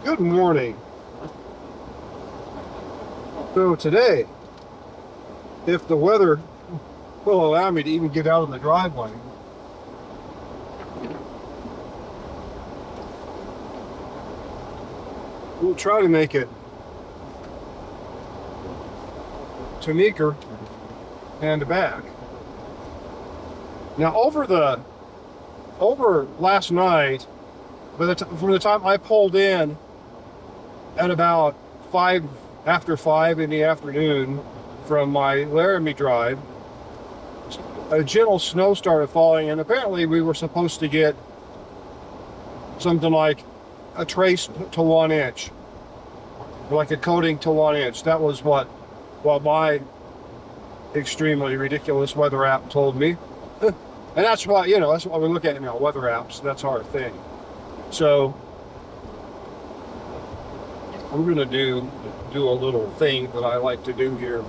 Good morning. So today, if the weather will allow me to even get out in the driveway, we'll try to make it to Meeker and back. Now over last night, from the time I pulled in at about after 5 in the afternoon from my Laramie drive, a gentle snow started falling, and apparently we were supposed to get something like a trace to 1 inch, like a coating to 1 inch. That was what my extremely ridiculous weather app told me. And that's what we look at now, weather apps. That's our thing. So I'm gonna do a little thing that I like to do here,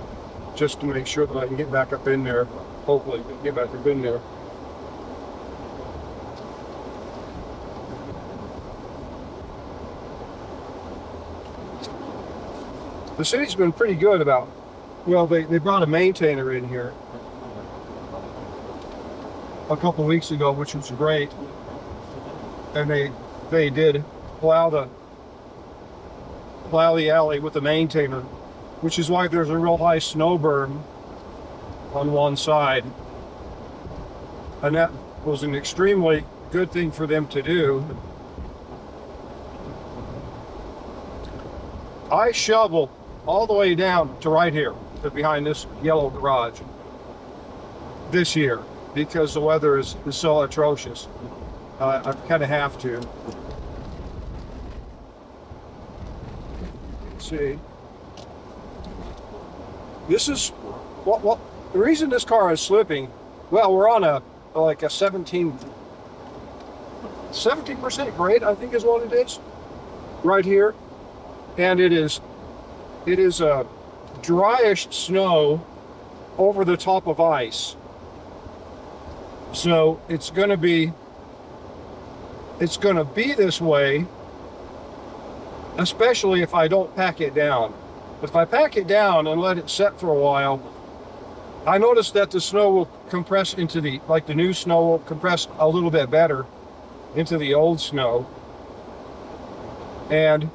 just to make sure that I can get back up in there. Hopefully get back up in there. The city's been pretty good about, they brought a maintainer in here a couple weeks ago, which was great. And they did plow the alley with the maintainer, which is why there's a real high snow berm on one side. And that was an extremely good thing for them to do. I shovel all the way down to right here, to behind this yellow garage this year, because the weather is so atrocious. I kind of have to. Let's see. This is the reason this car is slipping. Well, we're on a 17% grade, I think is what it is, right here, and it is a dryish snow over the top of ice. So it's going to be this way, especially if I don't pack it down. But if I pack it down and let it set for a while, I noticed that the snow will compress into the new snow will compress a little bit better into the old snow. And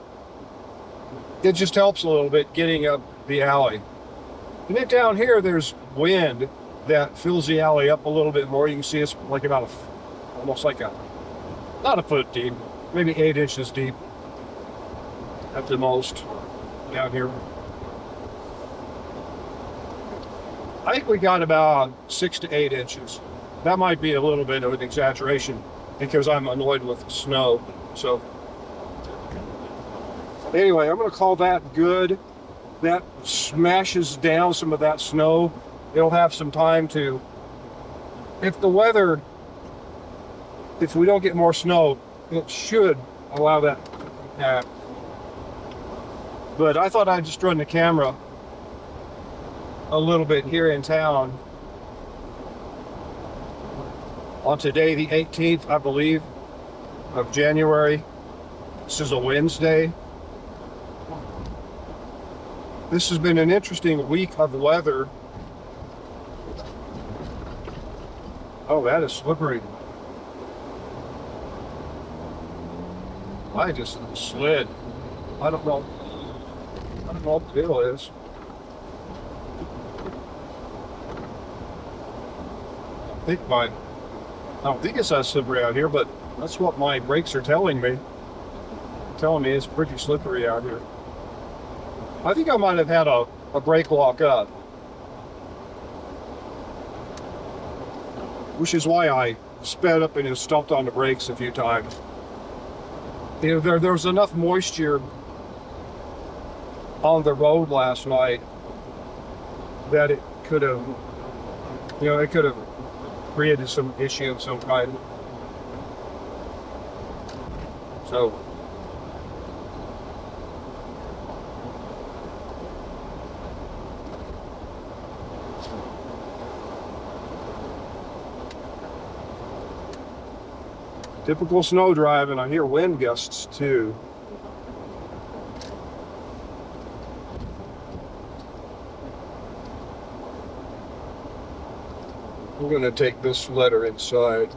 it just helps a little bit getting up the alley. And then down here, there's wind that fills the alley up a little bit more. You can see it's like about not a foot deep, maybe 8 inches deep at the most down here. I think we got about 6 to 8 inches. That might be a little bit of an exaggeration because I'm annoyed with snow. So anyway, I'm going to call that good. That smashes down some of that snow. It'll have some time to, if we don't get more snow, it should allow that to happen. But I thought I'd just run the camera a little bit here in town on today, the 18th, I believe, of January. This is a Wednesday. This has been an interesting week of weather. Oh, that is slippery. I just slid. I don't know what the deal is. I don't think it's that slippery out here, but that's what my brakes are telling me. Telling me it's pretty slippery out here. I think I might have had a brake lock up, which is why I sped up and stomped on the brakes a few times. There was enough moisture on the road last night that it could have created some issue of some kind. So typical snow driving. I hear wind gusts too. We're going to take this letter inside.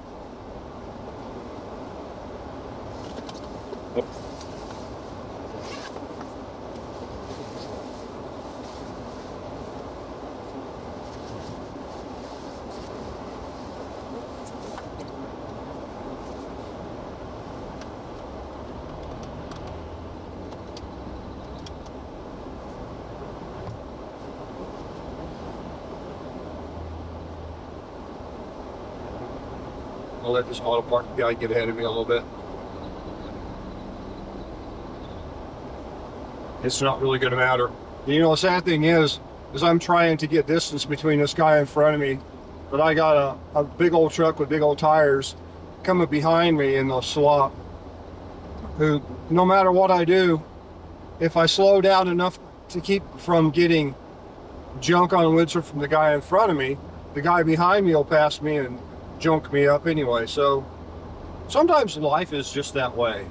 I'll let this auto park guy get ahead of me a little bit. It's not really going to matter. You know, the sad thing is I'm trying to get distance between this guy in front of me, but I got a big old truck with big old tires coming behind me in the slop, who, no matter what I do, if I slow down enough to keep from getting junk on Windsor from the guy in front of me, the guy behind me will pass me and junk me up anyway. So sometimes life is just that way.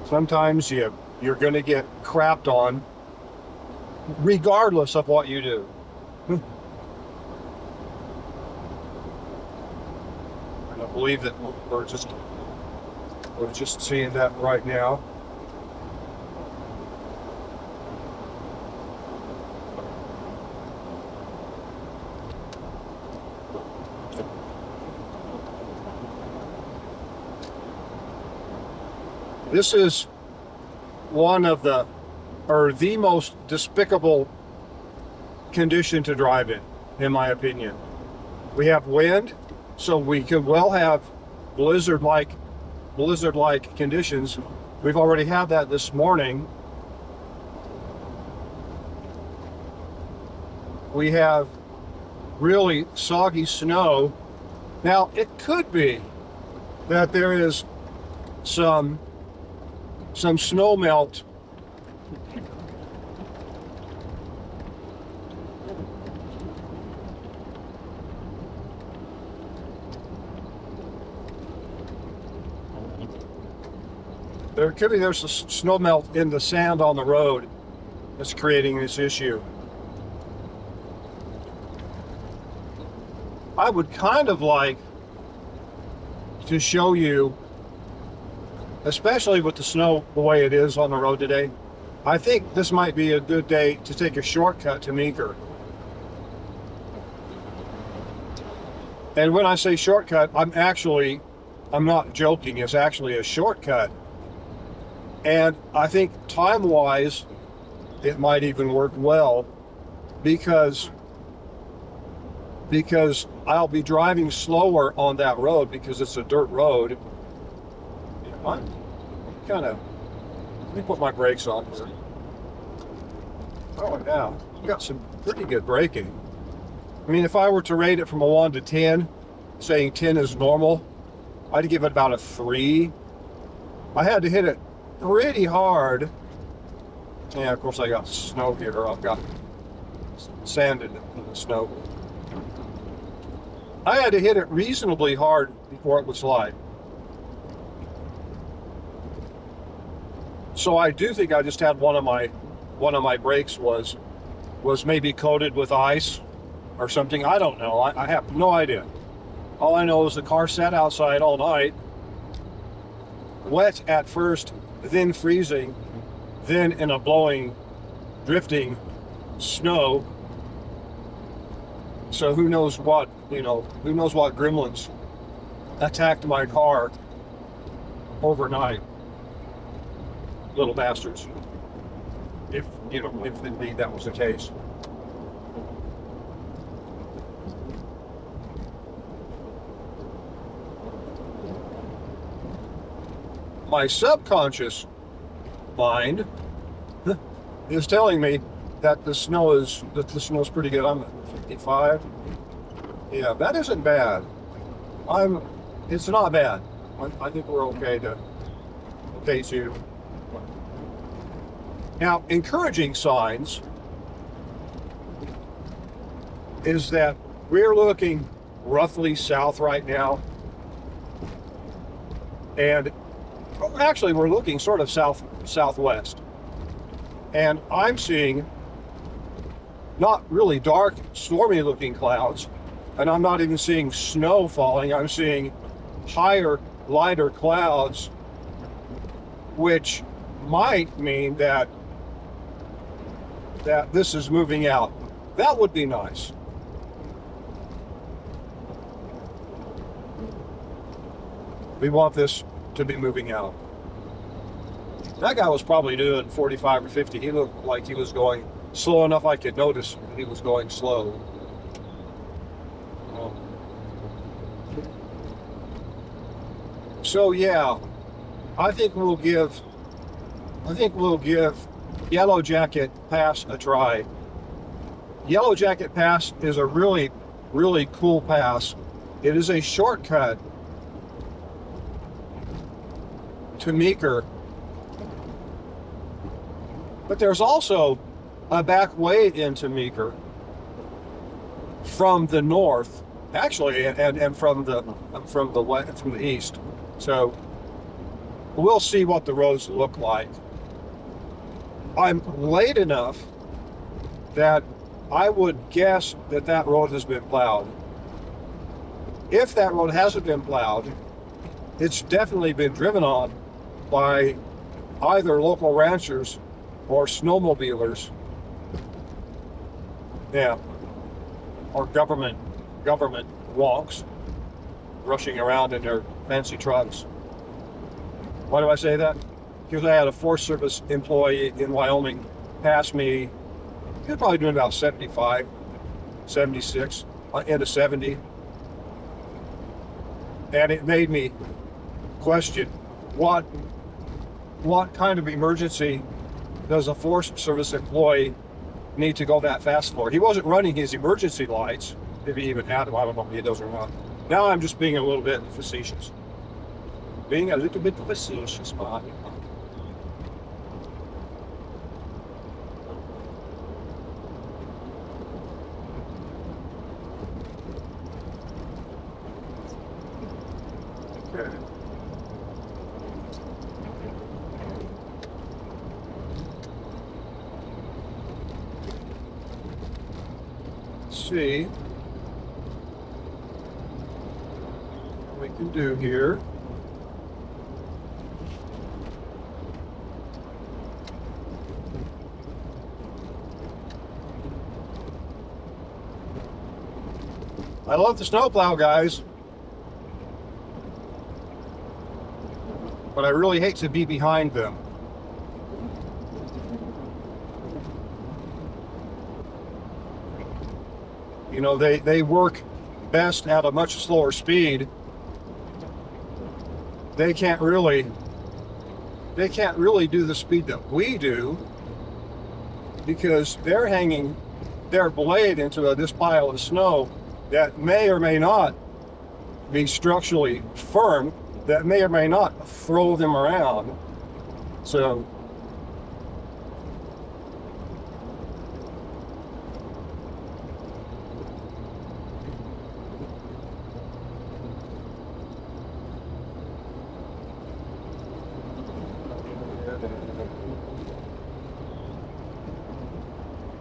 Sometimes you're going to get crapped on regardless of what you do. I don't believe that we're just seeing that right now. This is one of the most despicable condition to drive in my opinion. We have wind, so we could well have blizzard-like conditions. We've already had that this morning. We have really soggy snow. Now, it could be that there is some snow melt there's a snow melt in the sand on the road that's creating this issue. I would kind of like to show you, especially with the snow the way it is on the road today, I think this might be a good day to take a shortcut to Meeker. And when I say shortcut, I'm not joking, it's actually a shortcut. And I think time-wise, it might even work well because I'll be driving slower on that road because it's a dirt road. I'm kind of, let me put my brakes on here. Oh, yeah, you got some pretty good braking. I mean, if I were to rate it from a 1 to 10, saying 10 is normal, I'd give it about a 3. I had to hit it pretty hard. Yeah, of course I got snow here. I've got sand in the snow. I had to hit it reasonably hard before it would slide. So I do think I just had one of my brakes was maybe coated with ice or something. I don't know. I have no idea. All I know is the car sat outside all night, wet at first, then freezing, then in a blowing, drifting snow. So who knows what gremlins attacked my car overnight. Little bastards. If indeed that was the case. My subconscious mind is telling me that the snow is pretty good. I'm at 55. Yeah, that isn't bad. It's not bad. I think we're okay to. Now, encouraging signs is that we're looking roughly south right now, and actually we're looking sort of southwest, and I'm seeing not really dark, stormy looking clouds, and I'm not even seeing snow falling. I'm seeing higher, lighter clouds, which might mean that this is moving out. That would be nice. We want this to be moving out. That guy was probably doing 45 or 50. He looked like he was going slow enough I could notice he was going slow. So yeah, I think we'll give Yellow Jacket Pass a try. Yellow Jacket Pass is a really, really cool pass. It is a shortcut to Meeker, but there's also a back way into Meeker from the north, actually, and from the east. So we'll see what the roads look like. I'm late enough that I would guess that road has been plowed. If that road hasn't been plowed, it's definitely been driven on by either local ranchers or snowmobilers. Yeah, or government wonks rushing around in their fancy trucks. Why do I say that? Because I had a Forest Service employee in Wyoming pass me. He was probably doing about 75, 76, into 70. And it made me question what kind of emergency does a Forest Service employee need to go that fast for? He wasn't running his emergency lights, if he even had them. I don't know if he does or not. Now I'm just being a little bit facetious. Being a little bit facetious, Bob. Okay. Let's see what we can do here. I love the snowplow guys, but I really hate to be behind them. You know, they work best at a much slower speed. They can't really do the speed that we do, because they're hanging their blade into this pile of snow that may or may not be structurally firm, that may or may not throw them around. So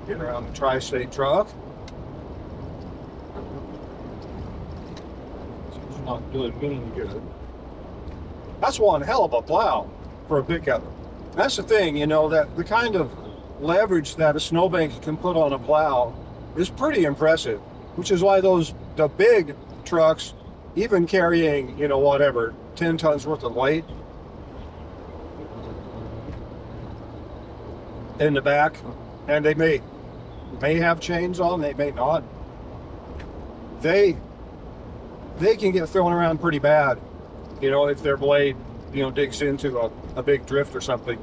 get around the tri-state truck. Not doing me any good. That's one hell of a plow for a pickup. That's the thing, you know, that the kind of leverage that a snowbank can put on a plow is pretty impressive, which is why the big trucks, even carrying, you know, whatever, 10 tons worth of weight in the back, and they may have chains on, they may not. They can get thrown around pretty bad, you know, if their blade, you know, digs into a big drift or something.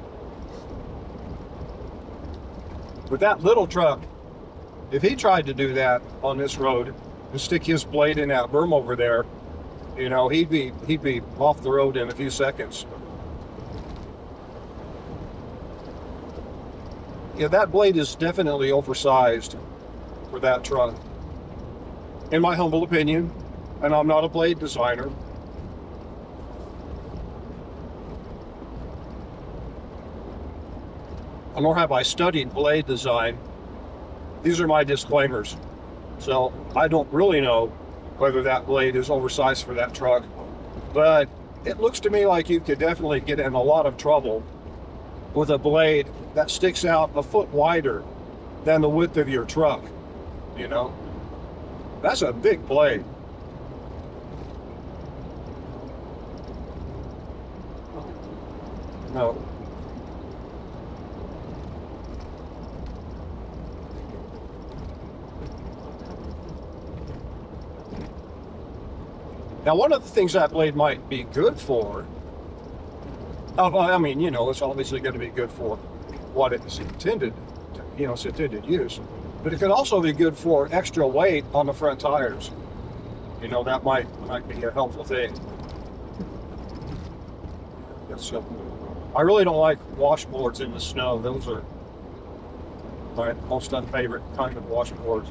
With that little truck, if he tried to do that on this road and stick his blade in that berm over there, you know, he'd be off the road in a few seconds. Yeah, that blade is definitely oversized for that truck, in my humble opinion. And I'm not a blade designer. Nor have I studied blade design. These are my disclaimers. So I don't really know whether that blade is oversized for that truck, but it looks to me like you could definitely get in a lot of trouble with a blade that sticks out a foot wider than the width of your truck. You know, that's a big blade. No. Now, one of the things that blade might be good for, I mean, you know, it's obviously going to be good for what it's intended, you know, its intended use, but it could also be good for extra weight on the front tires. You know, that might be a helpful thing. So, I really don't like washboards in the snow. Those are my most unfavorite kind of washboards.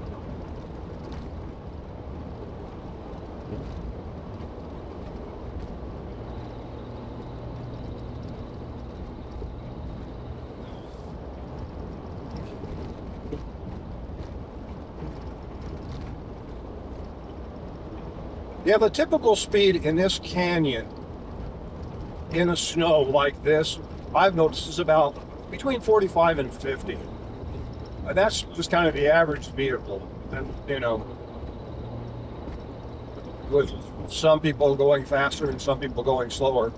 Yeah, the typical speed in this canyon in a snow like this, I've noticed, is about between 45 and 50. And that's just kind of the average vehicle. And, you know, with some people going faster and some people going slower.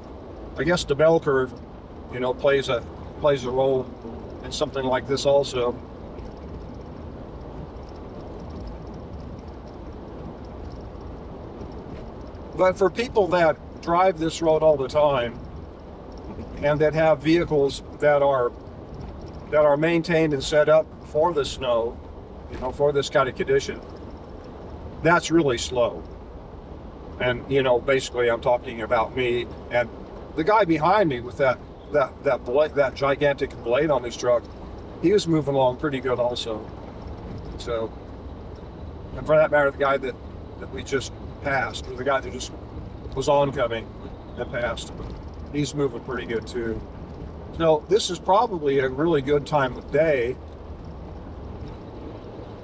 I guess the bell curve, you know, plays a role in something like this also. But for people that drive this road all the time and that have vehicles that are maintained and set up for the snow, you know, for this kind of condition, that's really slow. And, you know, basically I'm talking about me and the guy behind me with that blade, that gigantic blade on his truck. He was moving along pretty good also. So, and for that matter, the guy that we just passed, or the guy that just was oncoming and passed, he's moving pretty good too. So this is probably a really good time of day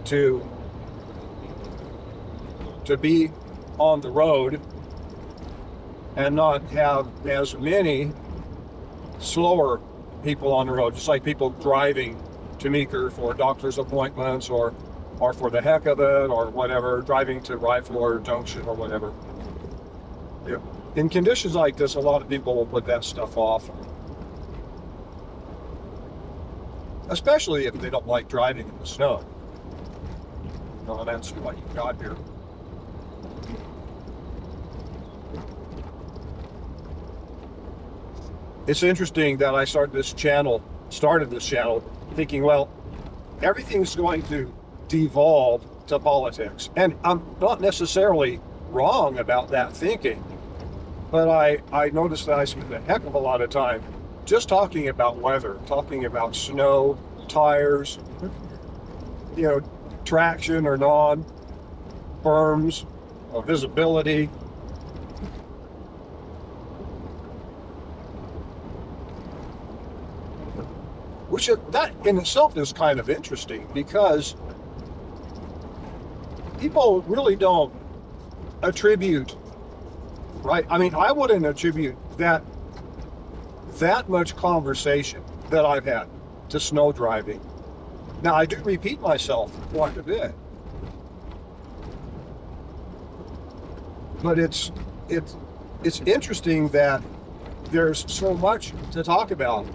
to be on the road and not have as many slower people on the road, just like people driving to Meeker for doctor's appointments or for the heck of it or whatever, driving to Rifle or Junction or whatever. Yeah. In conditions like this, a lot of people will put that stuff off, especially if they don't like driving in the snow. No, that's what you got here. It's interesting that I started this channel thinking, well, everything's going to devolve to politics. And I'm not necessarily wrong about that thinking, but I noticed that I spend a heck of a lot of time just talking about weather, talking about snow, tires, you know, traction or non, berms, visibility. Which that in itself is kind of interesting because people really don't attribute, right? I mean, I wouldn't attribute that much conversation that I've had to snow driving. Now, I do repeat myself quite a bit, but it's interesting that there's so much to talk about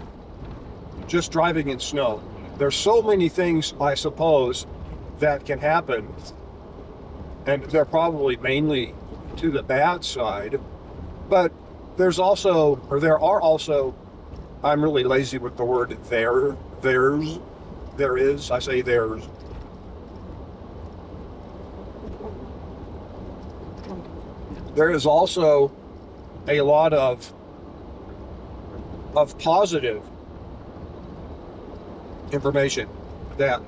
just driving in snow. There's so many things, I suppose, that can happen, and they're probably mainly to the bad side, but there are also, I'm really lazy with the word there is, I say there's. There is also a lot of positive information that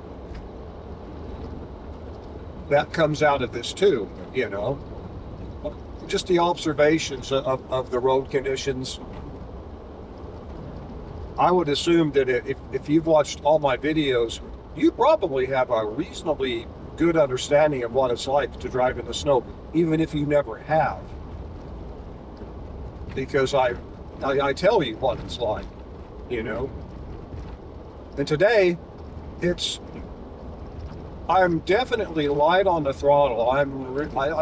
comes out of this too, you know. Just the observations of the road conditions. I would assume that if you've watched all my videos, you probably have a reasonably good understanding of what it's like to drive in the snow, even if you never have. Because I tell you what it's like, you know. And today, I'm definitely light on the throttle. I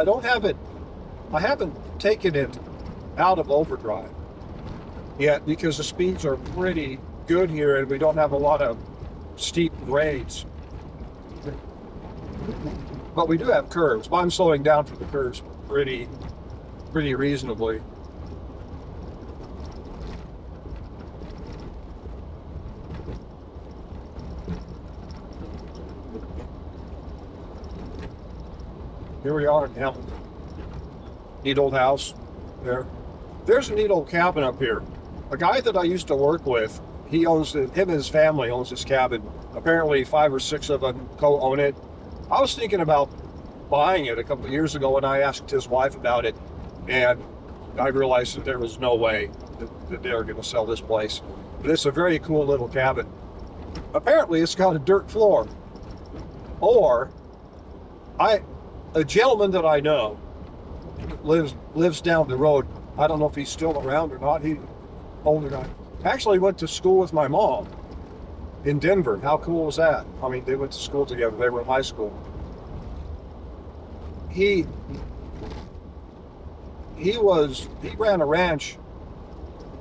don't have it, I haven't taken it out of overdrive yet because the speeds are pretty good here and we don't have a lot of steep grades. But we do have curves. But I'm slowing down for the curves pretty reasonably. Here we are in Hamilton. Neat old house there. There's a neat old cabin up here. A guy that I used to work with, him and his family owns this cabin. Apparently 5 or 6 of them co-own it. I was thinking about buying it a couple of years ago and I asked his wife about it and I realized that there was no way that they were going to sell this place. But it's a very cool little cabin. Apparently it's got a dirt floor. Or a gentleman that I know lives down the road. I don't know if he's still around or not. He's older guy. Actually went to school with my mom in Denver. How cool was that? I mean, they went to school together. They were in high school. He ran a ranch.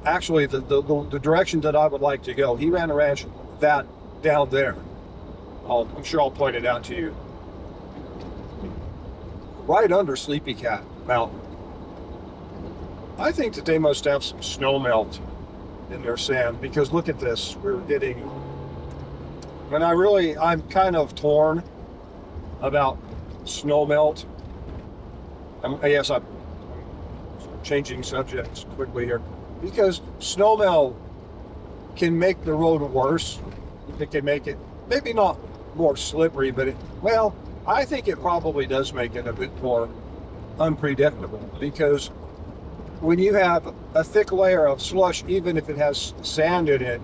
Actually, the direction that I would like to go. He ran a ranch that down there. I'm sure I'll point it out to you. Right under Sleepy Cat Mountain. I think that they must have some snow melt in their sand because look at this. We're getting, and I'm kind of torn about snow melt. Yes, I'm changing subjects quickly here because snow melt can make the road worse. It can make it maybe not more slippery, but I think it probably does make it a bit more unpredictable because when you have a thick layer of slush, even if it has sand in it,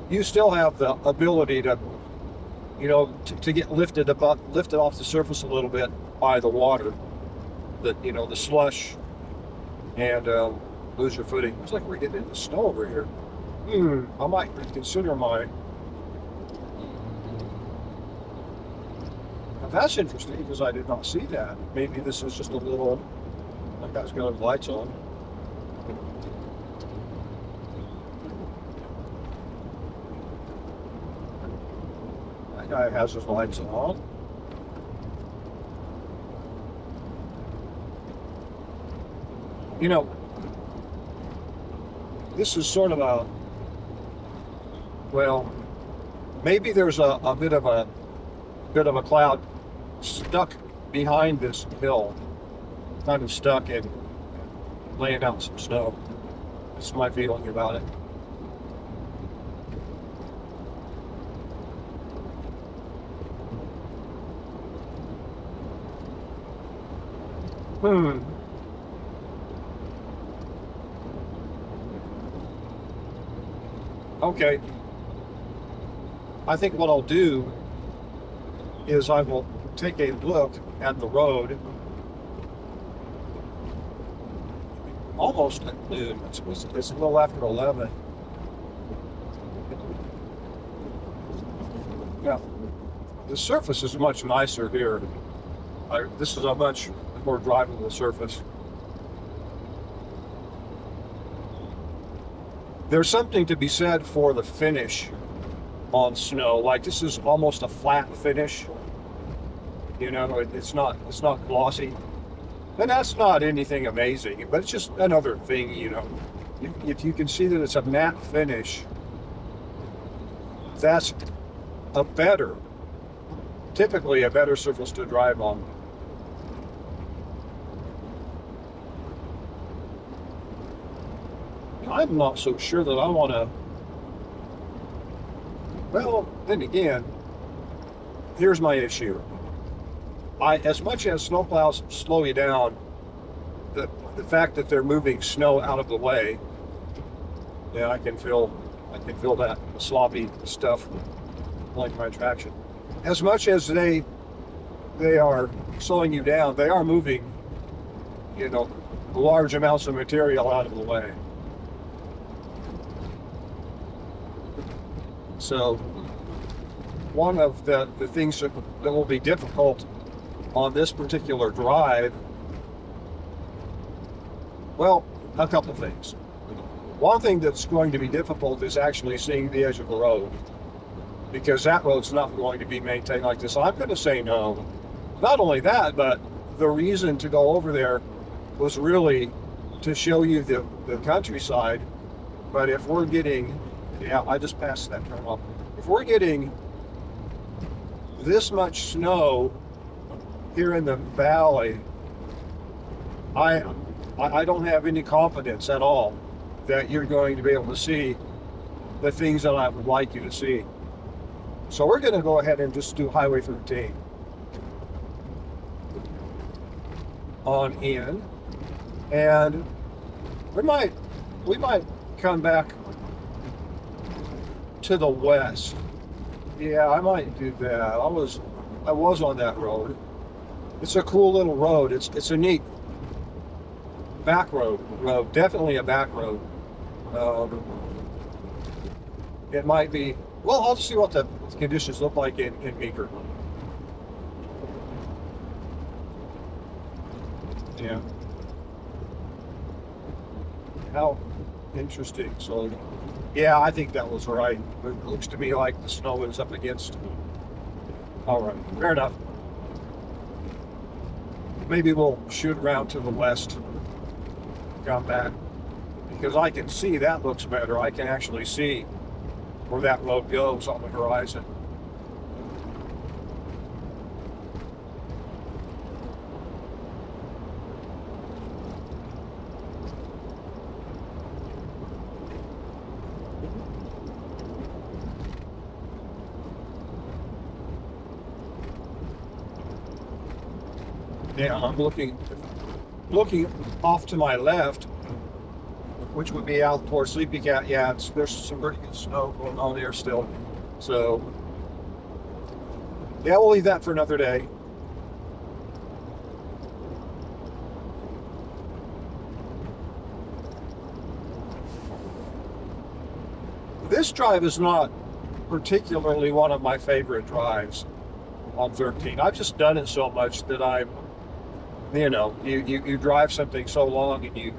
you still have the ability to, to get lifted off the surface a little bit by the water, the slush, and lose your footing. Looks like we're getting into snow over here. I might reconsider my. Now that's interesting because I did not see that. Maybe this is just a little. That guy's got his lights on. That guy has his lights on. This is sort of maybe there's a bit of a cloud stuck behind this hill, kind of stuck and laying out some snow. That's my feeling about it. Okay. I think what I'll do is I will take a look at the road almost at noon. It's a little after 11. Yeah. The surface is much nicer here. This is a much more drivable surface. There's something to be said for the finish on snow. Like this is almost a flat finish. It's not glossy. And that's not anything amazing, but it's just another thing, If you can see that it's a matte finish, that's typically a better surface to drive on. I'm not so sure that I want to. Well, then again, here's my issue. As much as snowplows slow you down, the fact that they're moving snow out of the way, I can feel that sloppy stuff like my traction. As much as they they are slowing you down, they are moving, large amounts of material out of the way. So one of the things that will be difficult on this particular drive, well, a couple things. One thing that's going to be difficult is actually seeing the edge of the road, because that road's not going to be maintained like this. I'm going to say no. Not only that, but the reason to go over there was really to show you the countryside. But if we're getting, I just passed that turn off. If we're getting this much snow here in the valley, I don't have any confidence at all that you're going to be able to see the things that I would like you to see. So we're going to go ahead and just do Highway 13 on in, and we might come back to the west. Yeah, I might do that. I was on that road. It's a cool little road. It's a neat back road, definitely a back road. It might be, well, I'll see what the conditions look like in Meeker. Yeah. How interesting. So, yeah, I think that was right. It looks to me like the snow is up against. All right, fair enough. Maybe we'll shoot around to the west, come back, because I can see that looks better. I can actually see where that road goes on the horizon. Yeah, I'm looking off to my left, which would be out towards Sleepy Cat. Yeah, there's some pretty good snow going on there still. So, yeah, we'll leave that for another day. This drive is not particularly one of my favorite drives on 13. I've just done it so much that you drive something so long and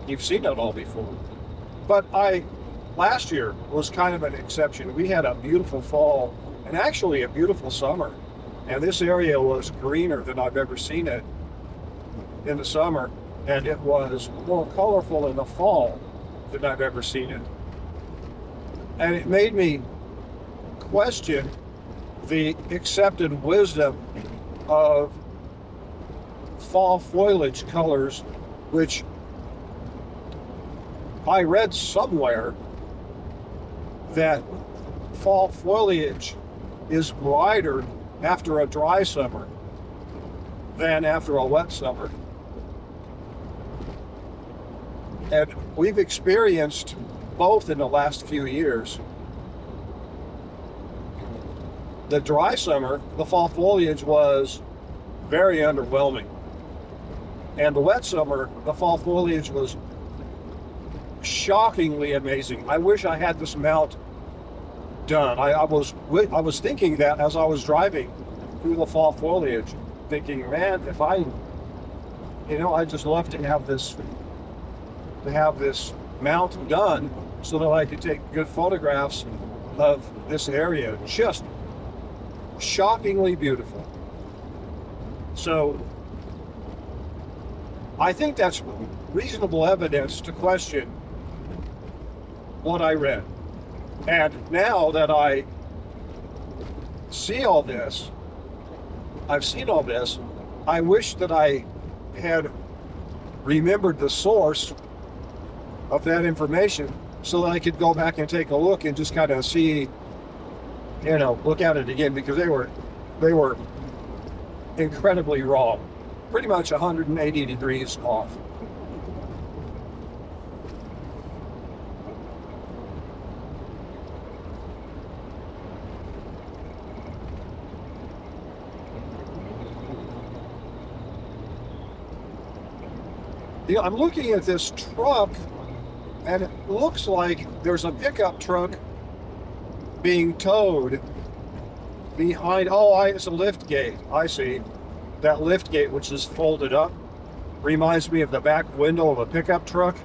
you've seen it all before. But last year was kind of an exception. We had a beautiful fall and actually a beautiful summer. And this area was greener than I've ever seen it in the summer. And it was more colorful in the fall than I've ever seen it. And it made me question the accepted wisdom of fall foliage colors, which I read somewhere that fall foliage is brighter after a dry summer than after a wet summer. And we've experienced both in the last few years. The dry summer, the fall foliage was very underwhelming. And the wet summer, the fall foliage was shockingly amazing. I wish I had this mount done. I was thinking that as I was driving through the fall foliage, thinking, man, if I'd just love to have this mount done so that I could take good photographs of this area. Just shockingly beautiful. So I think that's reasonable evidence to question what I read. And now that I see all this, I've seen all this, I wish that I had remembered the source of that information so that I could go back and take a look and just kind of see, look at it again, because they were incredibly wrong. Pretty much 180 degrees off. Yeah, I'm looking at this truck, and it looks like there's a pickup truck being towed behind. Oh, it's a lift gate. I see. That lift gate, which is folded up, reminds me of the back window of a pickup truck.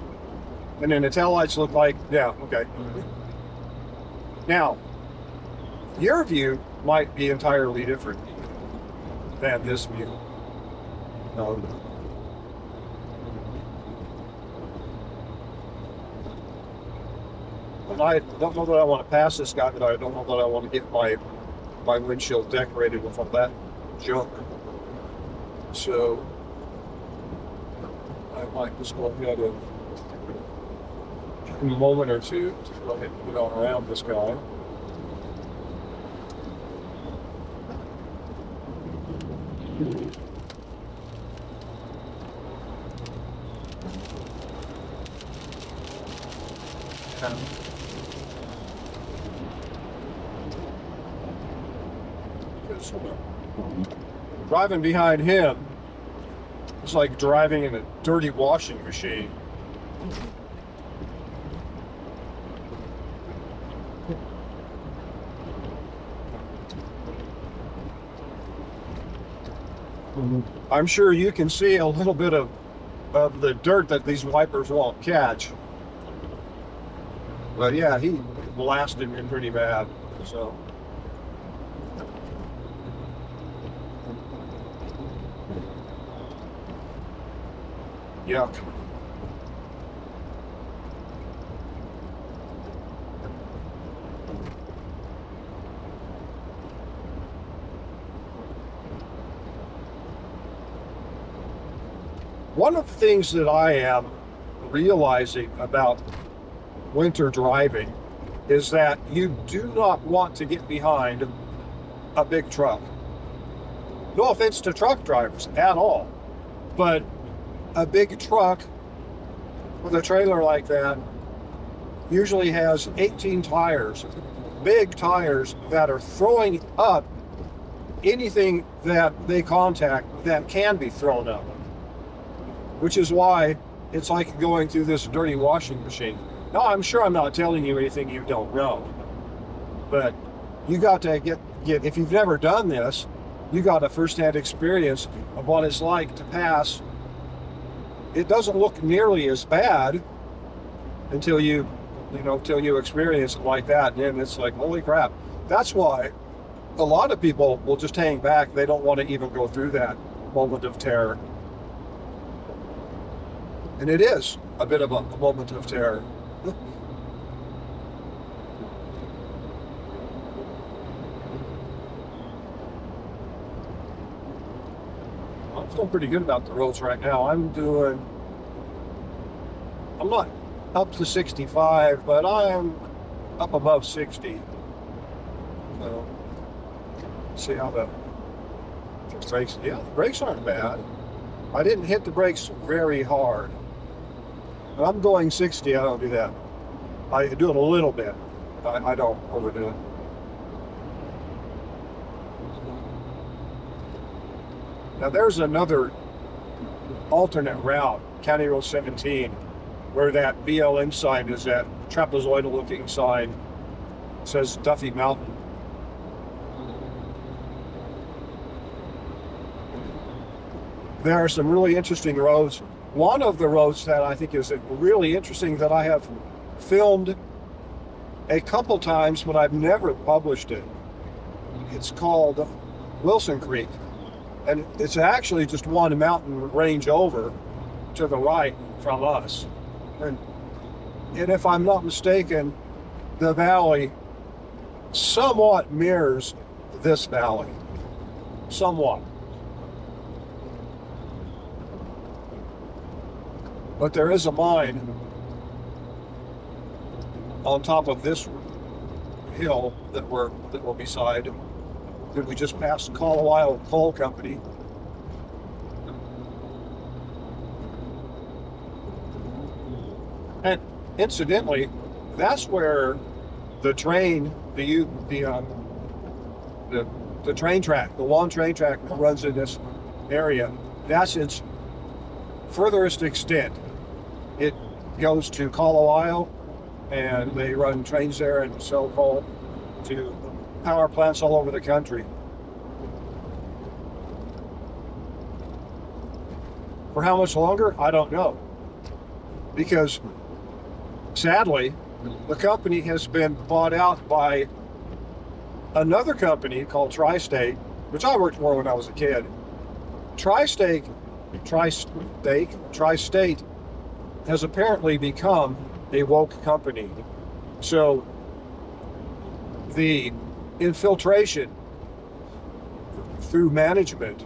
And then the taillights look like, yeah, okay. Now, your view might be entirely different than this view. And I don't know that I want to pass this guy, but I don't know that I want to get my windshield decorated with all that junk. So I might just go ahead and in a moment or two to go ahead and get on around this guy. Driving behind him is like driving in a dirty washing machine. I'm sure you can see a little bit of the dirt that these wipers won't catch. But yeah, he blasted me pretty bad. So. Yuck. One of the things that I am realizing about winter driving is that you do not want to get behind a big truck. No offense to truck drivers at all, but a big truck with a trailer like that usually has 18 tires, big tires that are throwing up anything that they contact that can be thrown up, which is why it's like going through this dirty washing machine. Now, I'm sure I'm not telling you anything you don't know, but you got to get if you've never done this, you got a first-hand experience of what it's like to pass. It doesn't look nearly as bad until you experience it like that, and then it's like, holy crap. That's why a lot of people will just hang back. They don't want to even go through that moment of terror. And it is a bit of a moment of terror. I'm feeling pretty good about the roads right now. I'm not up to 65, but I'm up above 60. So, let's see how the brakes, yeah, the brakes aren't bad. I didn't hit the brakes very hard. When I'm going 60, I don't do that. I do it a little bit. I don't overdo it. Now there's another alternate route, County Road 17, where that BLM sign is, that trapezoidal looking sign. It says Duffy Mountain. There are some really interesting roads. One of the roads that I think is really interesting that I have filmed a couple times, but I've never published it. It's called Wilson Creek. And it's actually just one mountain range over to the right from us. And if I'm not mistaken, the valley somewhat mirrors this valley. Somewhat. But there is a mine on top of this hill that we're beside. That we just passed Colorado Coal Company. And incidentally, that's where the train, the train track, the long train track that runs in this area, that's its furthest extent, it goes to Colorado, and they run trains there and sell coal to power plants all over the country. For how much longer? I don't know. Because sadly, the company has been bought out by another company called Tri-State, which I worked for when I was a kid. Tri-State has apparently become a woke company. So the infiltration through management,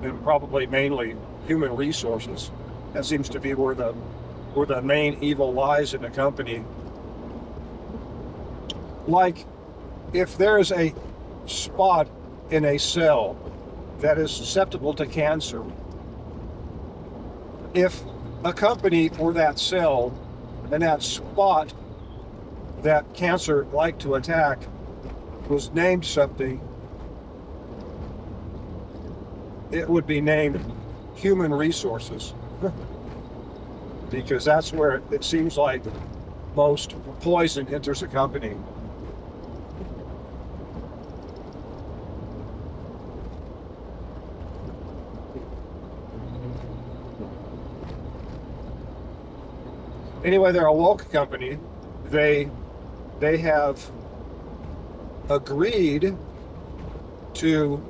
and probably mainly human resources, that seems to be where the main evil lies in the company. Like, if there's a spot in a cell that is susceptible to cancer, if a company or that cell and that spot that cancer like to attack was named something, it would be named human resources. Because that's where it seems like most poison enters a company. Anyway, they're a woke company. They have agreed to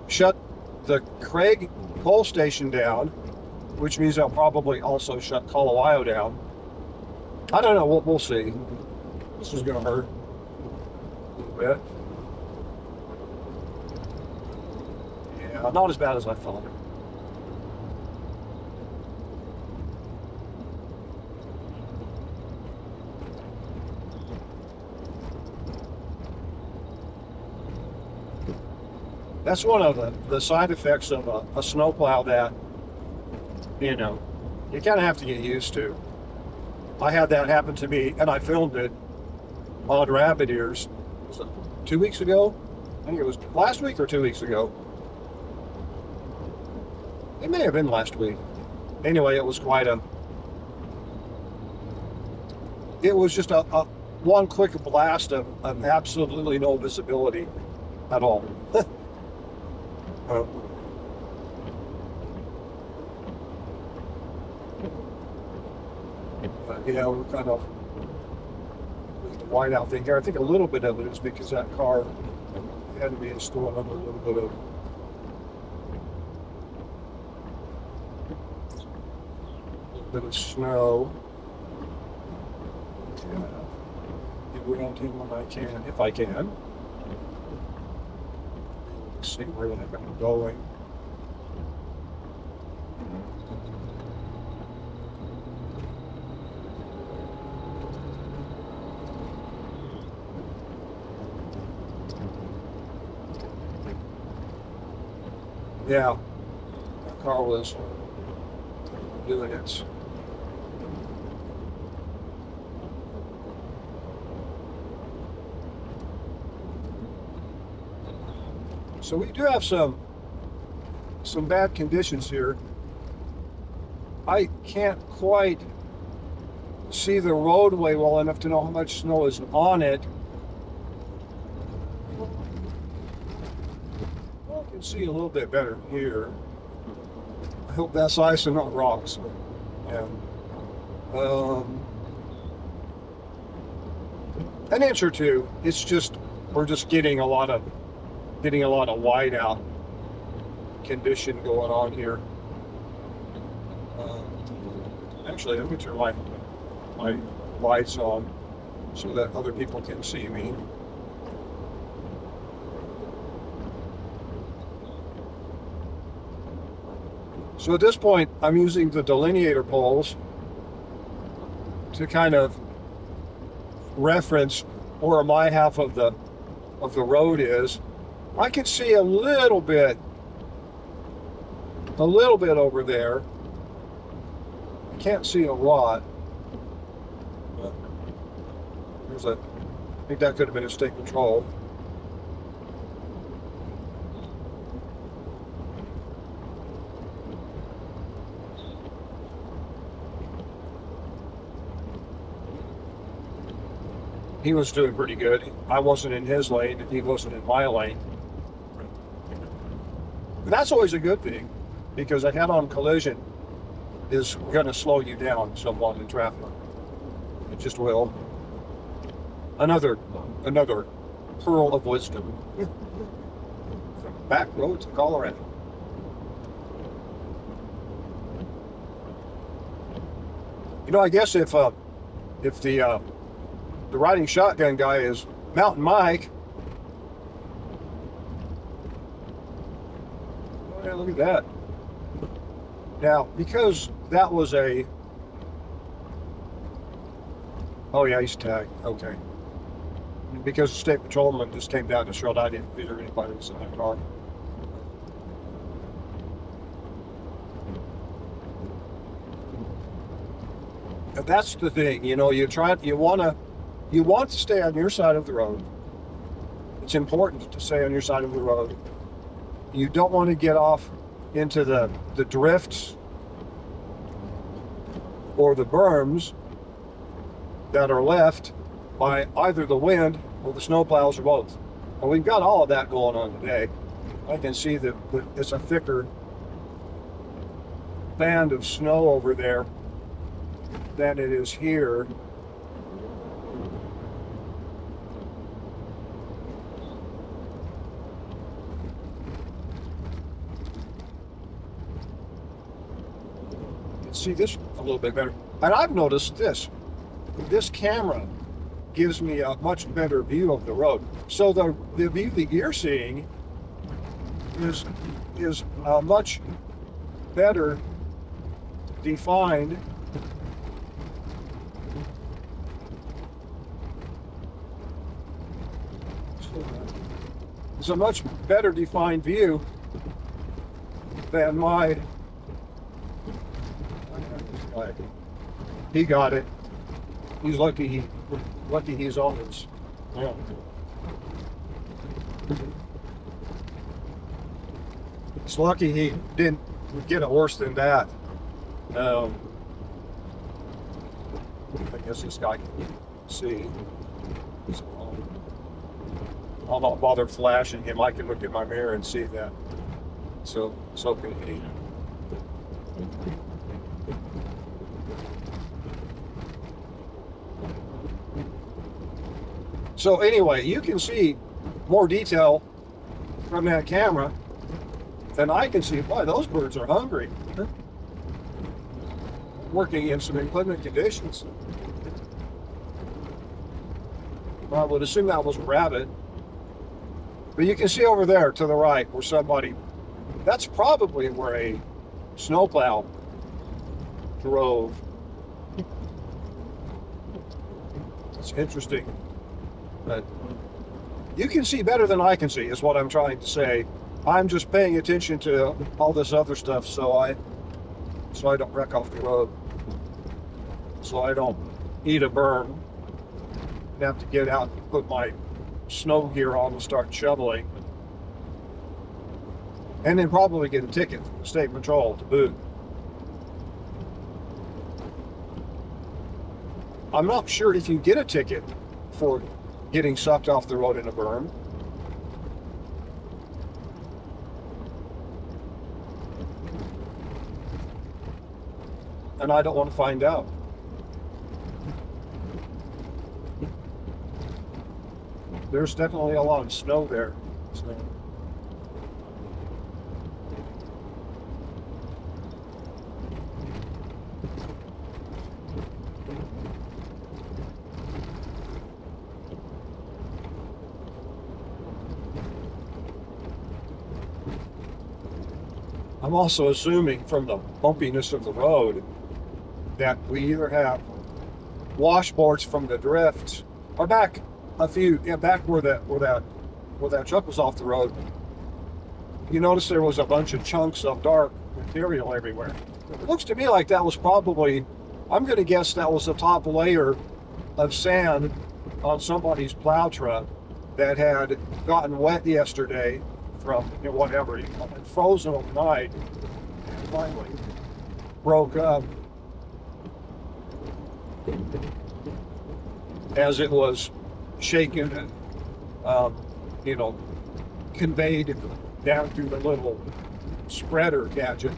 shut the Craig coal station down, which means they'll probably also shut Colorado down. I don't know. We'll see. This is going to hurt a little bit. Yeah, not as bad as I thought. That's one of the side effects of a snowplow that, you know, you kind of have to get used to. I had that happen to me, and I filmed it on rabbit ears 2 weeks ago. I think it was last week or 2 weeks ago. It may have been last week. Anyway, it was it was just a one quick blast of absolutely no visibility at all. Yeah, we're kind of with the whiteout thing here. I think a little bit of it is because that car had to be installed under a little bit of snow. Get around him when I can, if I can. See where they're going. Yeah, the car was doing its so we do have some bad conditions here. I can't quite see the roadway well enough to know how much snow is on it. Well, I can see a little bit better here. I hope that's ice and not rocks. And an inch or two. It's just we're just getting a lot of whiteout condition going on here. Actually, let me turn my lights on so that other people can see me. So at this point, I'm using the delineator poles to kind of reference where my half of the road is. I can see a little bit over there. I can't see a lot. I think that could have been a state patrol. he was doing pretty good. I wasn't in his lane, and he wasn't in my lane. But that's always a good thing, because a head-on collision is going to slow you down somewhat in traffic. It just will. Another pearl of wisdom. From back road to Colorado. You know, I guess if the riding shotgun guy is Mountain Mike, oh yeah, look at that. Now, because that was a, oh yeah, he's tagged. Okay. Because the state patrolman just came down the road, I didn't figure anybody was in that car. And that's the thing, you know, you want to stay on your side of the road. It's important to stay on your side of the road. You don't want to get off into the drifts or the berms that are left by either the wind or the snow plows or both. And we've got all of that going on today. I can see that it's a thicker band of snow over there than it is here. You can see this a little bit better. And I've noticed this camera gives me a much better view of the road. So the view that you're seeing is a much better defined it's a much better defined view than my, he got it. He's lucky he's on his. Yeah. It's lucky he didn't get it worse than that. I guess this guy can see. So I'll not bother flashing him. I can look at my mirror and see that. So can he. So anyway, you can see more detail from that camera than I can see. Boy, those birds are hungry. Working in some inclement conditions. I would assume that was a rabbit. But you can see over there to the right where somebody, that's probably where a snowplow drove. It's interesting. But you can see better than I can see, is what I'm trying to say. I'm just paying attention to all this other stuff so I don't wreck off the road. So I don't eat a berm and have to get out and put my snow gear on and start shoveling. And then probably get a ticket from the state patrol to boot. I'm not sure if you get a ticket for getting sucked off the road in a berm. And I don't want to find out. There's definitely a lot of snow there. So. I'm also assuming from the bumpiness of the road that we either have washboards from the drift or back where that truck was off the road. You notice there was a bunch of chunks of dark material everywhere. It looks to me like that was probably, I'm going to guess that was the top layer of sand on somebody's plow truck that had gotten wet yesterday from whatever, and frozen overnight, and finally broke up as it was shaken and, you know, conveyed down through the little spreader gadget,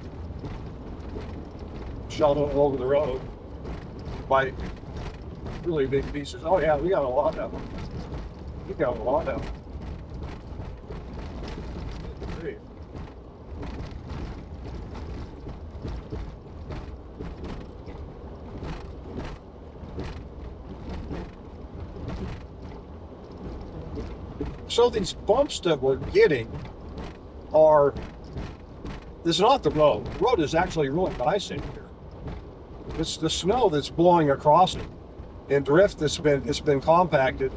shuttled over the road by really big pieces. Oh yeah, we got a lot of them. We got a lot of them. Great. So these bumps that we're getting are, this is not the road. The road is actually really nice in here. It's the snow that's blowing across it and drift that's been compacted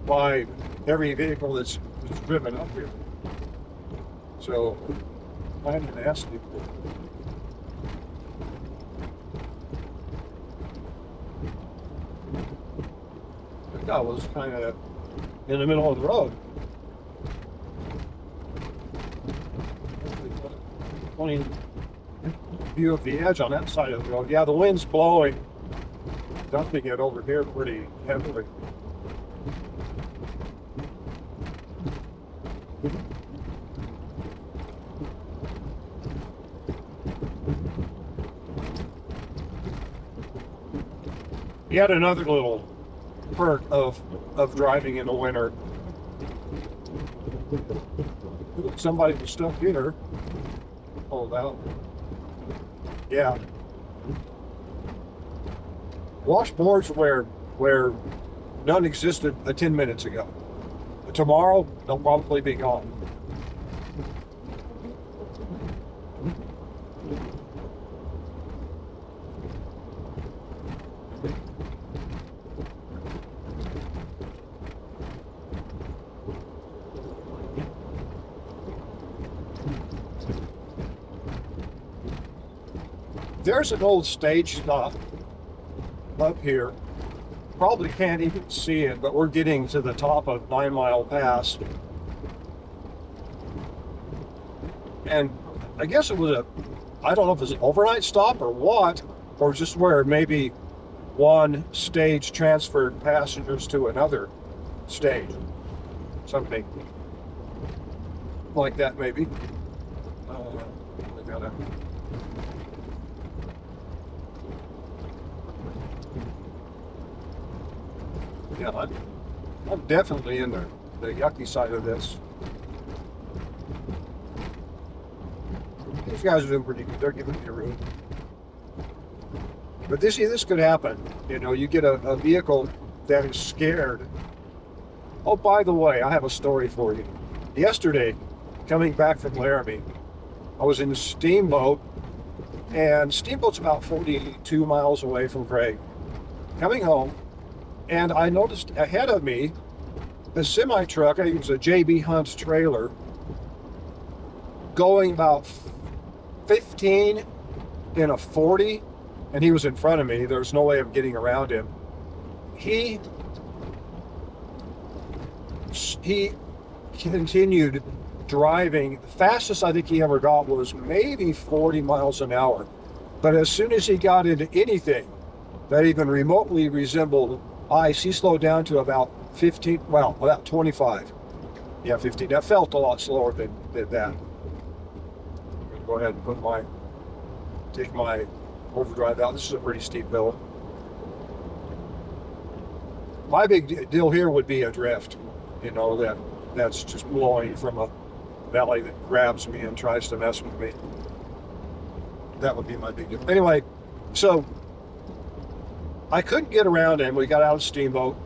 by every vehicle that's driven up here. So, kind of nasty. That was kind of in the middle of the road. Funny view of the edge on that side of the road. Yeah, the wind's blowing, dumping it over here pretty heavily. Yet another little perk of driving in the winter. Somebody was stuck here. Hold out. Yeah. Washboards where none existed 10 minutes ago. Tomorrow they'll probably be gone. There's an old stage stop up here. Probably can't even see it, but we're getting to the top of 9 Mile Pass. And I guess it was I don't know if it was an overnight stop or what, or just where maybe one stage transferred passengers to another stage. Something like that, maybe. Yeah, I'm definitely in the yucky side of this. These guys are doing pretty good. They're giving me room. But this could happen. You know, you get a vehicle that is scared. Oh, by the way, I have a story for you. Yesterday, coming back from Laramie, I was in a steamboat, and steamboat's about 42 miles away from Craig. Coming home, and I noticed ahead of me a semi-truck, I think it was a JB Hunt trailer, going about 15 in a 40, and he was in front of me. There was no way of getting around him. He continued driving. The fastest I think he ever got was maybe 40 miles an hour. But as soon as he got into anything that even remotely resembled ice, he slowed down to about 15, well, about 25. Yeah, 15. That felt a lot slower than that. I'm going to go ahead and take my overdrive out. This is a pretty steep hill. My big deal here would be a drift. You know, that's just blowing from a valley that grabs me and tries to mess with me. That would be my big deal. Anyway, so I couldn't get around him. We got out of Steamboat.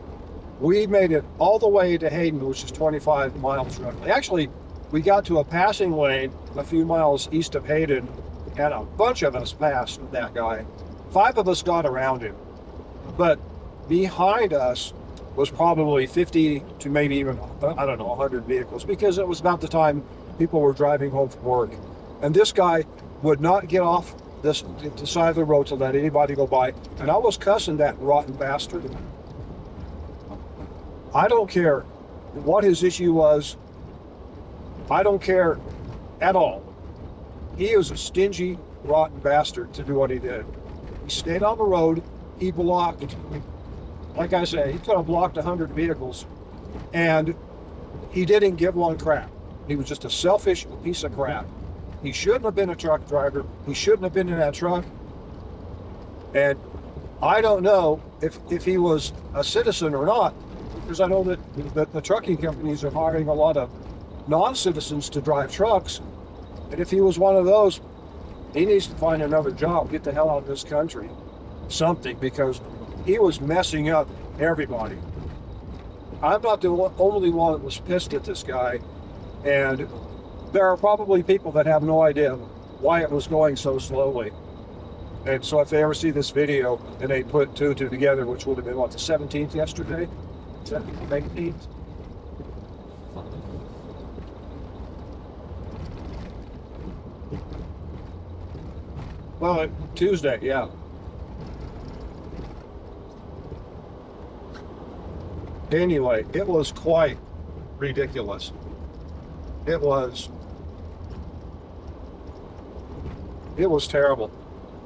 We made it all the way to Hayden, which is 25 miles roughly. Actually, we got to a passing lane a few miles east of Hayden, and a bunch of us passed that guy. 5 of us got around him. But behind us was probably 50 to maybe even, I don't know, 100 vehicles, because it was about the time people were driving home from work. And this guy would not get off the side of the road to let anybody go by. And I was cussing that rotten bastard. I don't care what his issue was. I don't care at all. He was a stingy, rotten bastard to do what he did. He stayed on the road. He blocked like I say, he could have blocked 100 vehicles, and he didn't give one crap. He was just a selfish piece of crap. He shouldn't have been a truck driver. He shouldn't have been in that truck. And I don't know if he was a citizen or not, because I know that the trucking companies are hiring a lot of non-citizens to drive trucks. And if he was one of those, he needs to find another job, get the hell out of this country, something, because he was messing up everybody. I'm not the only one that was pissed at this guy, and there are probably people that have no idea why it was going so slowly. And so if they ever see this video and they put two and two together, which would have been, what, the 17th yesterday? 17th, 18th? Well, Tuesday, yeah. Anyway, it was quite ridiculous. It was terrible.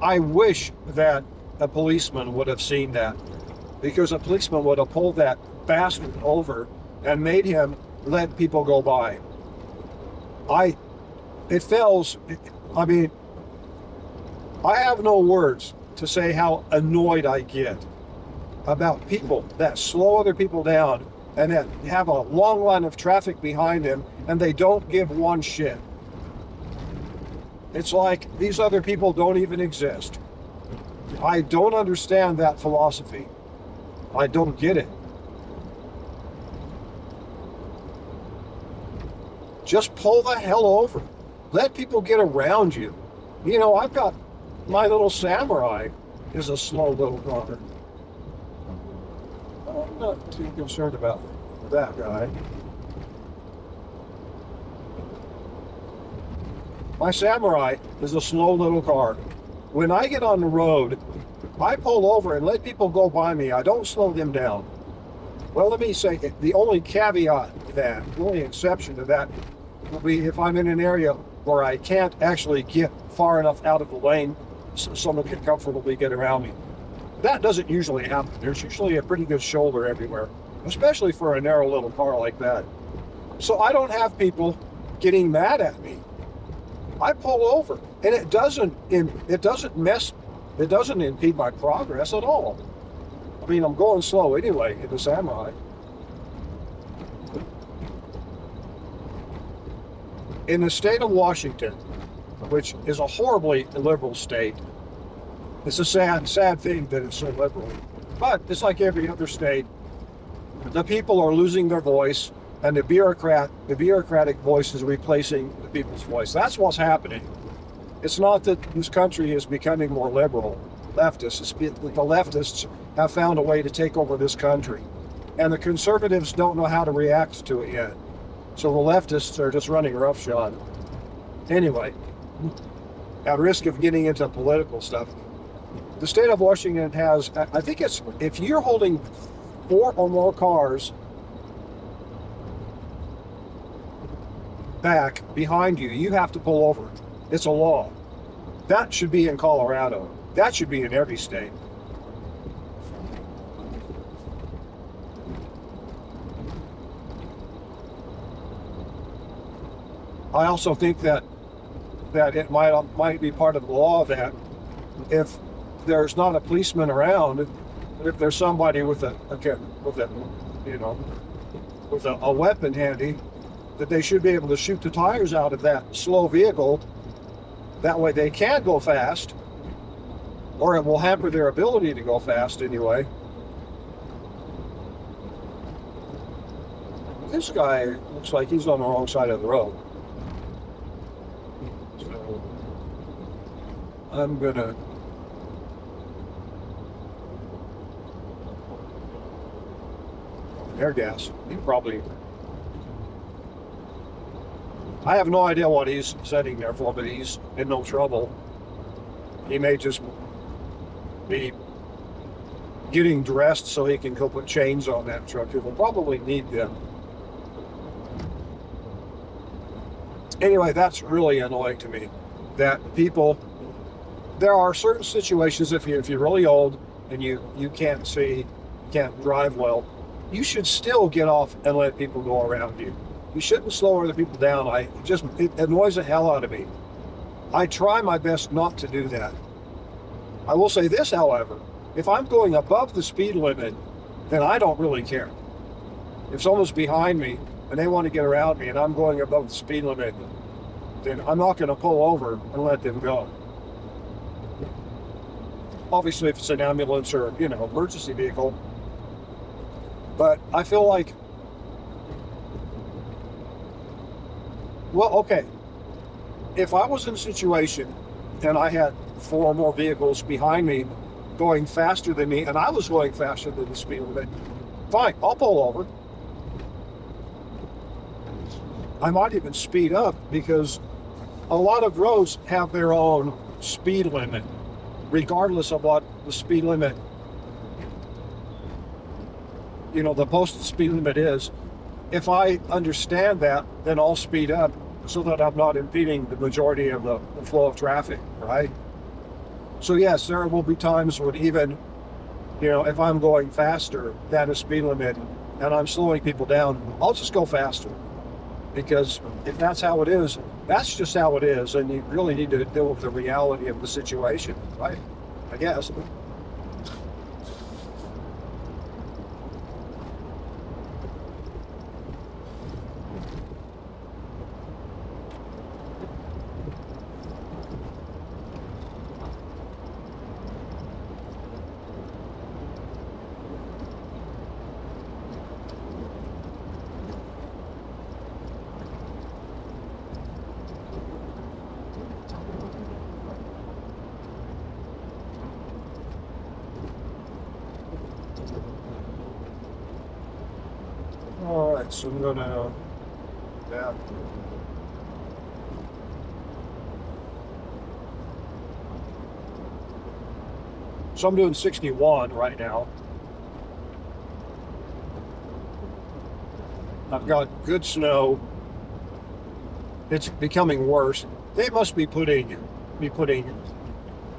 I wish that a policeman would have seen that, because a policeman would have pulled that bastard over and made him let people go by. I mean, I have no words to say how annoyed I get about people that slow other people down and that have a long line of traffic behind them and they don't give one shit. It's like these other people don't even exist. I don't understand that philosophy. I don't get it. Just pull the hell over. Let people get around you. You know, I've got my little Samurai is a slow little car. I'm not too concerned about that guy. My Samurai is a slow little car. When I get on the road, I pull over and let people go by me. I don't slow them down. Well, let me say, the only caveat to that, the only exception to that, will be if I'm in an area where I can't actually get far enough out of the lane so someone can comfortably get around me. That doesn't usually happen. There's usually a pretty good shoulder everywhere, especially for a narrow little car like that. So I don't have people getting mad at me. I pull over, and it doesn't impede my progress at all. I mean, I'm going slow anyway in the Samurai. In the state of Washington, which is a horribly liberal state, it's a sad thing that it's so liberal. But it's like every other state. The people are losing their voice, and the bureaucratic voice is replacing the people's voice. That's what's happening. It's not that this country is becoming more liberal, leftist. It's the leftists have found a way to take over this country, and the conservatives don't know how to react to it yet. So the leftists are just running roughshod. Anyway, at risk of getting into political stuff, the state of Washington has, I think it's, if you're holding 4 or more cars back behind you, you have to pull over. It's a law. That should be in Colorado. That should be in every state. I also think that it might be part of the law that if there's not a policeman around, if there's somebody with a weapon handy, that they should be able to shoot the tires out of that slow vehicle. That way they can't go fast, or it will hamper their ability to go fast anyway. This guy looks like he's on the wrong side of the road. So I'm gonna air gas. He probably, I have no idea what he's setting there for, but he's in no trouble. He may just be getting dressed so he can go put chains on that truck. He will probably need them. Anyway, that's really annoying to me. That people, there are certain situations, if you're really old and you can't see, can't drive well, you should still get off and let people go around you. You shouldn't slow other people down. It annoys the hell out of me. I try my best not to do that. I will say this, however, if I'm going above the speed limit, then I don't really care. If someone's behind me and they want to get around me and I'm going above the speed limit, then I'm not going to pull over and let them go. Obviously, if it's an ambulance or, emergency vehicle. But I feel like, well, okay, if I was in a situation and I had 4 more vehicles behind me going faster than me and I was going faster than the speed limit, fine, I'll pull over. I might even speed up because a lot of roads have their own speed limit, regardless of what the speed limit, the posted speed limit is. If I understand that, then I'll speed up so that I'm not impeding the majority of the flow of traffic, right? So yes, there will be times when even, if I'm going faster than a speed limit and I'm slowing people down, I'll just go faster. Because if that's how it is, that's just how it is, and you really need to deal with the reality of the situation, right? I guess. All right, so I'm gonna, yeah. So I'm doing 61 right now. I've got good snow. It's becoming worse. They must be putting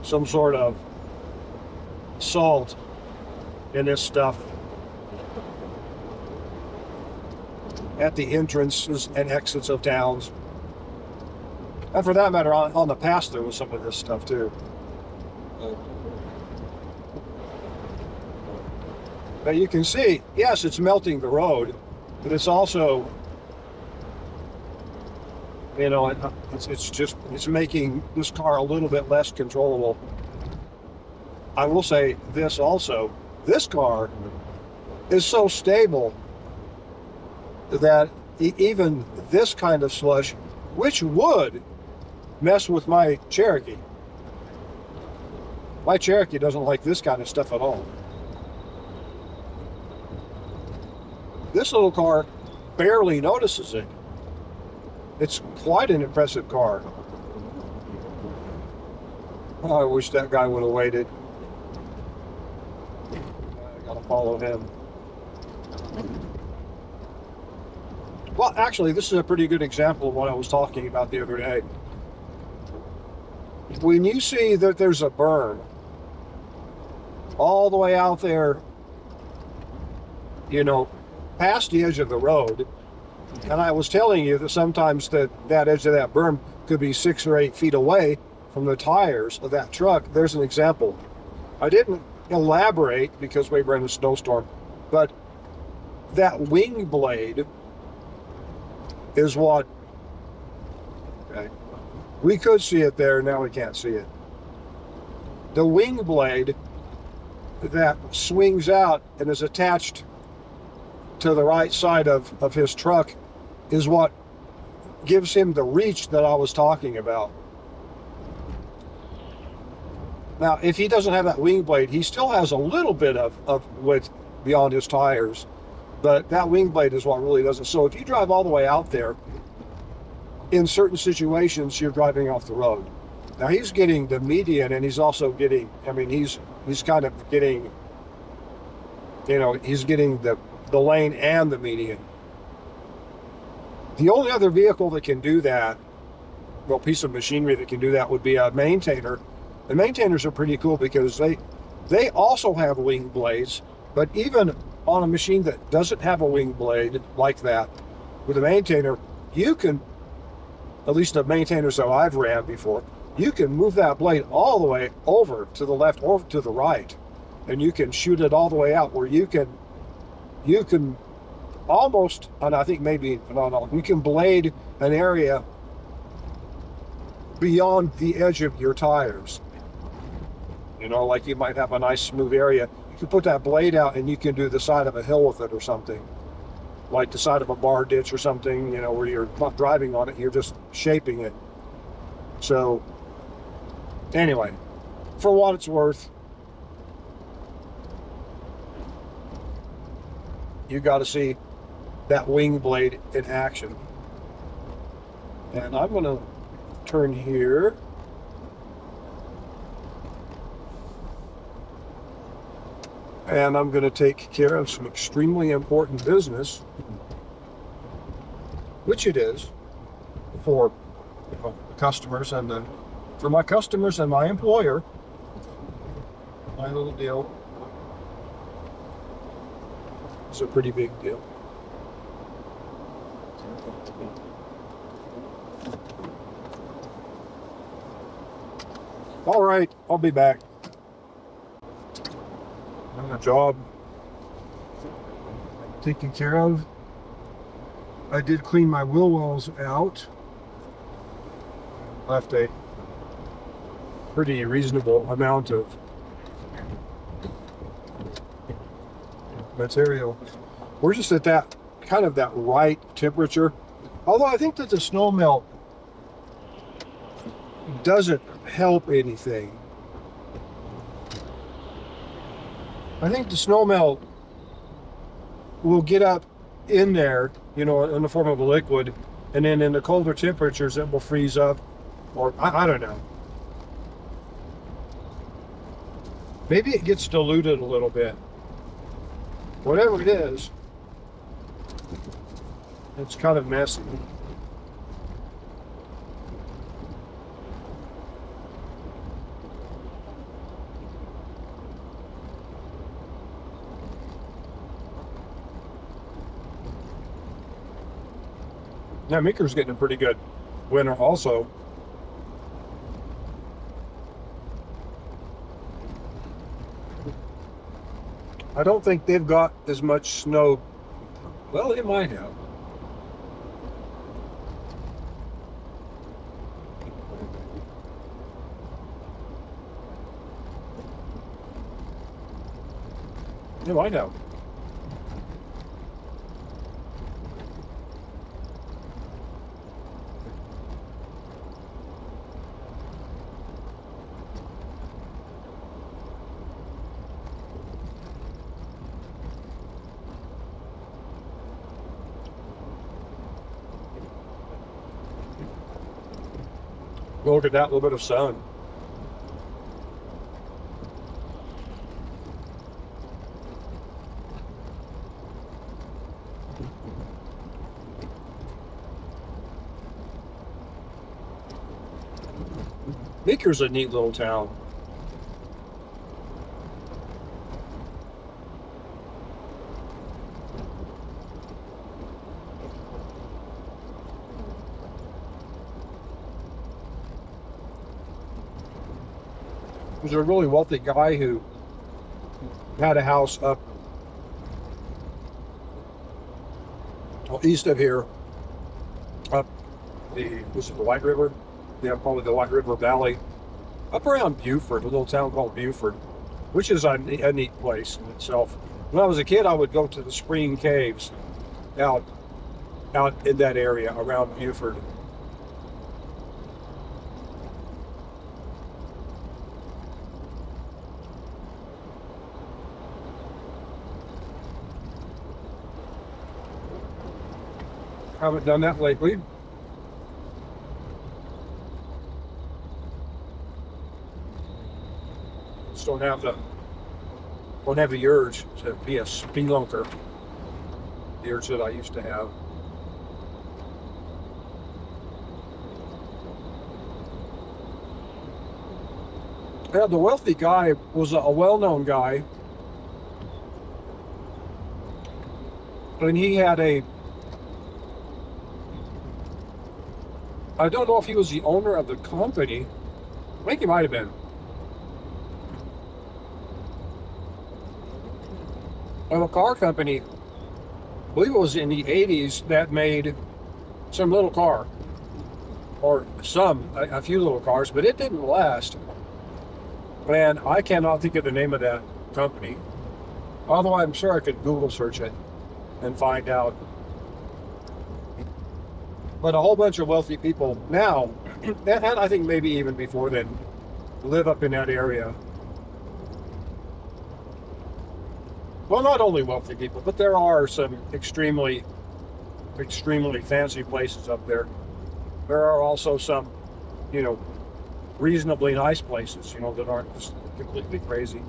some sort of salt in this stuff at the entrances and exits of towns. And for that matter, on the pass through with some of this stuff too. But you can see, yes, it's melting the road, but it's also, it's making this car a little bit less controllable. I will say this also, this car is so stable that even this kind of slush, which would mess with my Cherokee. My Cherokee doesn't like this kind of stuff at all. This little car barely notices it. It's quite an impressive car. Oh, I wish that guy would have waited. I gotta follow him. Well, actually, this is a pretty good example of what I was talking about the other day. When you see that there's a berm all the way out there, past the edge of the road, and I was telling you that sometimes that edge of that berm could be 6 or 8 feet away from the tires of that truck. There's an example. I didn't elaborate because we were in a snowstorm, but that wing blade is what, okay, we could see it there, now we can't see it. The wing blade that swings out and is attached to the right side of his truck is what gives him the reach that I was talking about. Now, if he doesn't have that wing blade, he still has a little bit of width beyond his tires, but that wing blade is what really does it. So if you drive all the way out there, in certain situations, you're driving off the road. Now he's getting the median, and he's also getting, he's kind of getting, he's getting the lane and the median. The only other vehicle that can do that, well, piece of machinery that can do that would be a maintainer. The maintainers are pretty cool because they also have wing blades, But even on a machine that doesn't have a wing blade like that, with a maintainer, you can, at least the maintainers that I've ran before, you can move that blade all the way over to the left or to the right, and you can shoot it all the way out where you can almost, and I think maybe, no, you can blade an area beyond the edge of your tires. You know, like you might have a nice smooth area. You can put that blade out and you can do the side of a hill with it or something. Like the side of a bar ditch or something, you know, where you're not driving on it, you're just shaping it. So, anyway, for what it's worth, you got to see that wing blade in action. And I'm going to turn here. And I'm going to take care of some extremely important business, which it is for the customers and for my customers and my employer. My little deal is a pretty big deal. All right, I'll be back. A job taken care of. I did clean my wheel wells out. Left a pretty reasonable amount of material. We're just at that kind of that right temperature. Although I think that the snow melt doesn't help anything. I think the snow melt will get up in there, you know, in the form of a liquid, and then in the colder temperatures it will freeze up, or I don't know. Maybe it gets diluted a little bit. Whatever it is, it's kind of messy. Now, Meeker's getting a pretty good winter also. I don't think they've got as much snow. Well, they might have. They might have. Look at that little bit of sun. Meeker's a neat little town. There's a really wealthy guy who had a house up east of here, up was it the White River? Yeah, probably the White River Valley, up around Buford, a little town called Buford, which is a neat place in itself. When I was a kid, I would go to the Spring Caves out in that area around Buford. Haven't done that lately. Just don't have the urge to be a spelunker. The urge that I used to have. Yeah, the wealthy guy was a well-known guy And he had I don't know if he was the owner of the company. I think he might have been. Of a car company, I believe it was in the 80s, that made some little car. Or a few little cars, but it didn't last. And I cannot think of the name of that company. Although I'm sure I could Google search it and find out. But a whole bunch of wealthy people now, and I think maybe even before then, live up in that area. Well, not only wealthy people, but there are some extremely fancy places up there. There are also some, reasonably nice places, that aren't just completely crazy.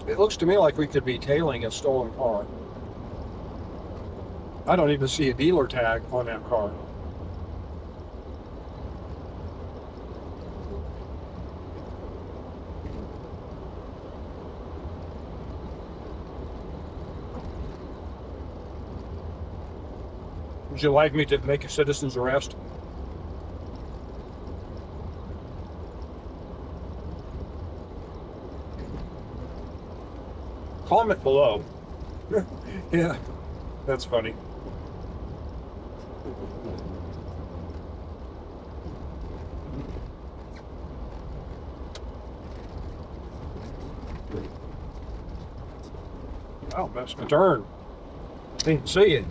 It looks to me like we could be tailing a stolen car. I don't even see a dealer tag on that car. Would you like me to make a citizen's arrest? Comment below. Yeah, that's funny. Oh, that's my turn. Didn't see it.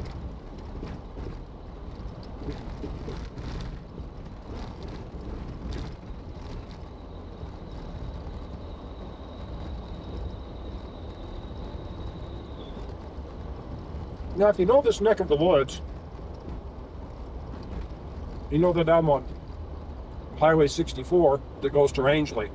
Now, if you know this neck of the woods, you know that I'm on Highway 64 that goes to Rangeley.